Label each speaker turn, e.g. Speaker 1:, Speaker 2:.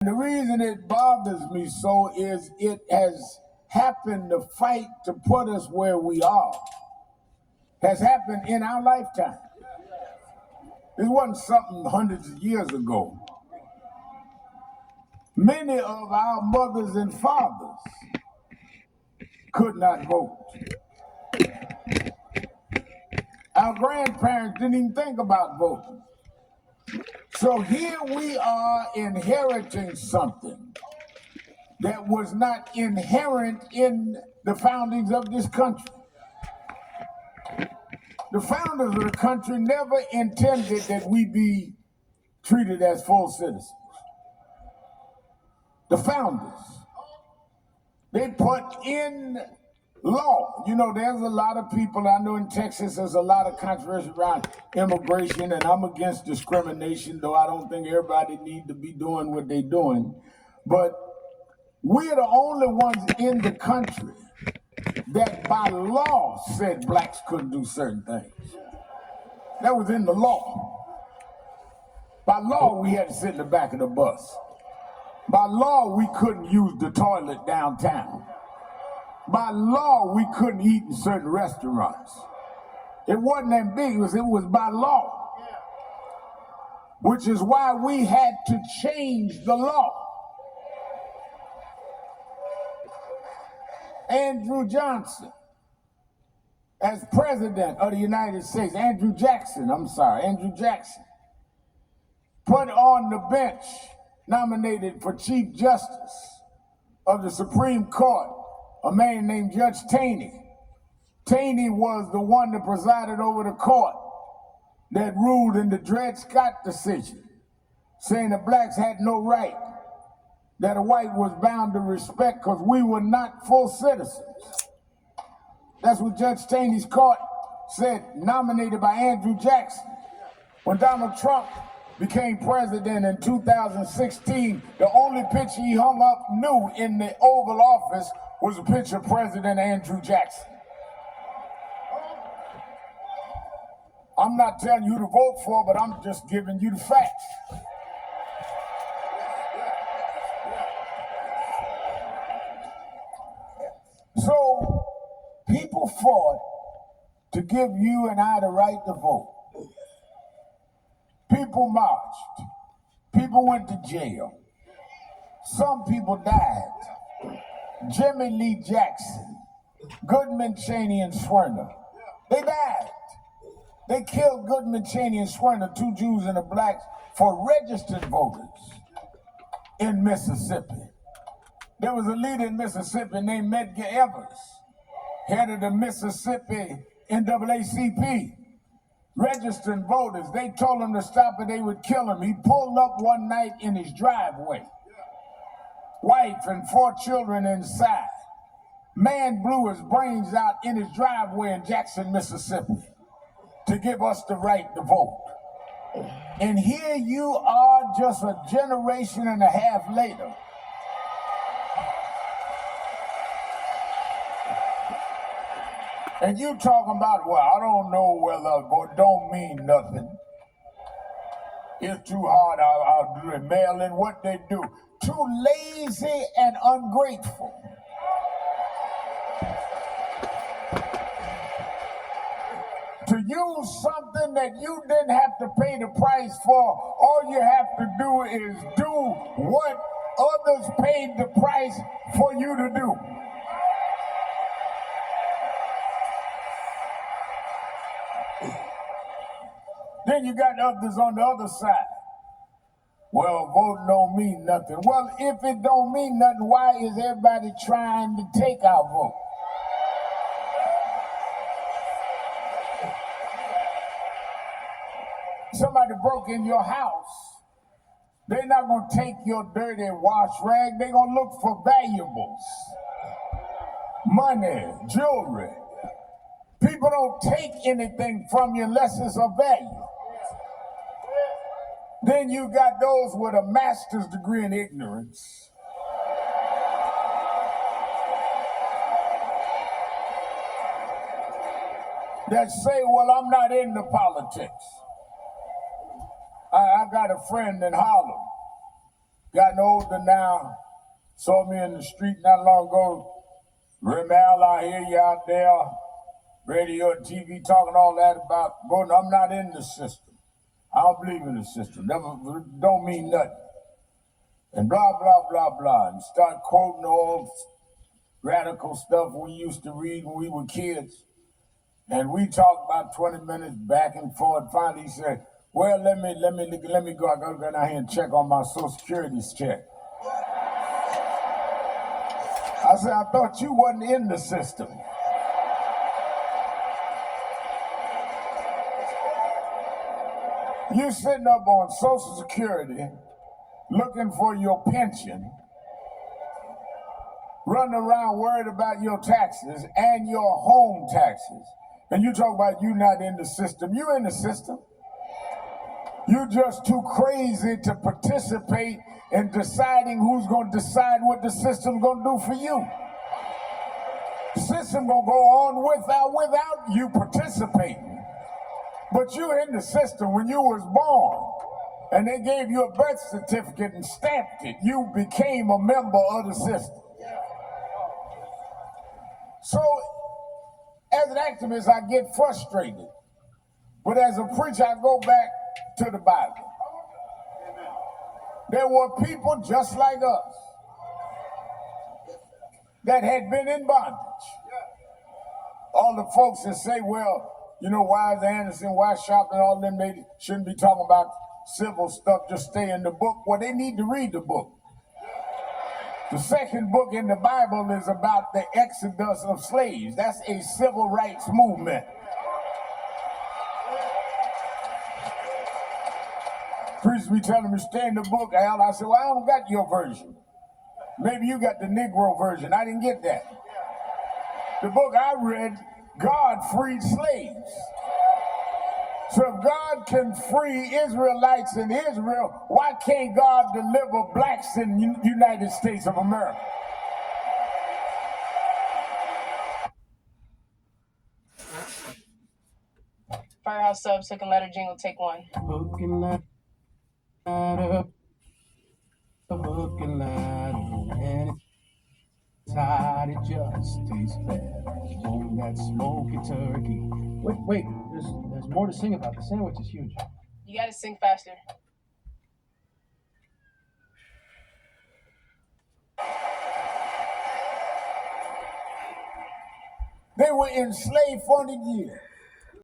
Speaker 1: The reason it bothers me so is it has happened, the fight to put us where we are has happened in our lifetime. It wasn't something hundreds of years ago. Many of our mothers and fathers could not vote. Our grandparents didn't even think about voting. So here we are inheriting something that was not inherent in the foundings of this country. The founders of the country never intended that we be treated as full citizens. The founders, they put in law. You know, there's a lot of people, I know in Texas there's a lot of controversy around immigration, and I'm against discrimination, though I don't think everybody need to be doing what they're doing. But we're the only ones in the country that by law said blacks couldn't do certain things. That was in the law. By law, we had to sit in the back of the bus. By law, we couldn't use the toilet downtown. By law, we couldn't eat in certain restaurants. It wasn't ambiguous, it was by law. Which is why we had to change the law. Andrew Jackson, put on the bench, nominated for Chief Justice of the Supreme Court, a man named Judge Taney. Taney was the one that presided over the court that ruled in the Dred Scott decision, saying that blacks had no right, that a white was bound to respect because we were not full citizens. That's what Judge Taney's court said, nominated by Andrew Jackson. When Donald Trump became president in 2016, the only picture he hung up new in the Oval Office was a picture of President Andrew Jackson. I'm not telling you who to vote for, but I'm just giving you the facts. So people fought to give you and I the right to vote. People marched. People went to jail. Some people died. Jimmy Lee Jackson, Goodman, Cheney, and Swerner. They died. They killed Goodman, Cheney, and Swerner, two Jews and a black, for registered voters in Mississippi. There was a leader in Mississippi named Medgar Evers, head of the Mississippi NAACP. Registered voters, they told him to stop or they would kill him. He pulled up one night in his driveway. Wife and 4 children inside. Man blew his brains out in his driveway in Jackson, Mississippi to give us the right to vote. And here you are just a generation and a half later. And you talking about, well, I don't know whether vote don't mean nothing. It's too hard, I'll do it. Mail in what they do. Too lazy and ungrateful. To use something that you didn't have to pay the price for, all you have to do is do what others paid the price for you to do. Then you got others on the other side. Well, voting don't mean nothing. Well, if it don't mean nothing, why is everybody trying to take our vote? Somebody broke in your house. They're not going to take your dirty wash rag. They're going to look for valuables. Money, jewelry. People don't take anything from you unless it's of value. Then you got those with a master's degree in ignorance. That say, well, I'm not into politics. I got a friend in Harlem. Gotten older now. Saw me in the street not long ago. Remal, I hear you out there. Radio and TV talking all that about voting. I'm not in the system. I don't believe in the system. Never, don't mean nothing. And blah, blah, blah, blah. And start quoting all radical stuff we used to read when we were kids. And we talked about 20 minutes back and forth. Finally, he said, well, let me go. I gotta go down here and check on my Social Security check. I said, I thought you wasn't in the system. You sitting up on Social Security, looking for your pension, running around worried about your taxes and your home taxes. And you talk about you not in the system. You in the system. You're just too crazy to participate in deciding who's going to decide what the system's going to do for you. The system going to go on without you participating. But you're in the system when you was born. And they gave you a birth certificate and stamped it. You became a member of the system. So, as an activist, I get frustrated. But as a preacher, I go back to the Bible. There were people just like us that had been in bondage. All the folks that say, well, you know, Wise Anderson, Wise Sharp, and all of them, they shouldn't be talking about civil stuff, just stay in the book. Well, they need to read the book. The second book in the Bible is about the exodus of slaves. That's a civil rights movement. Preachers be telling me, stay in the book, Al. I said, well, I haven't got your version. Maybe you got the Negro version. I didn't get that. The book I read, God freed slaves. So if God can free Israelites in Israel, why can't God deliver blacks in the United States of America?
Speaker 2: Firehouse Subs, Hook and Ladder Jingle, take one.
Speaker 3: Hook and ladder, hook and ladder, and it's hot, it just tastes better. Oh, that smoky turkey. Wait, there's more to sing about. The sandwich is huge.
Speaker 2: You gotta sing faster.
Speaker 1: They were enslaved 40 years.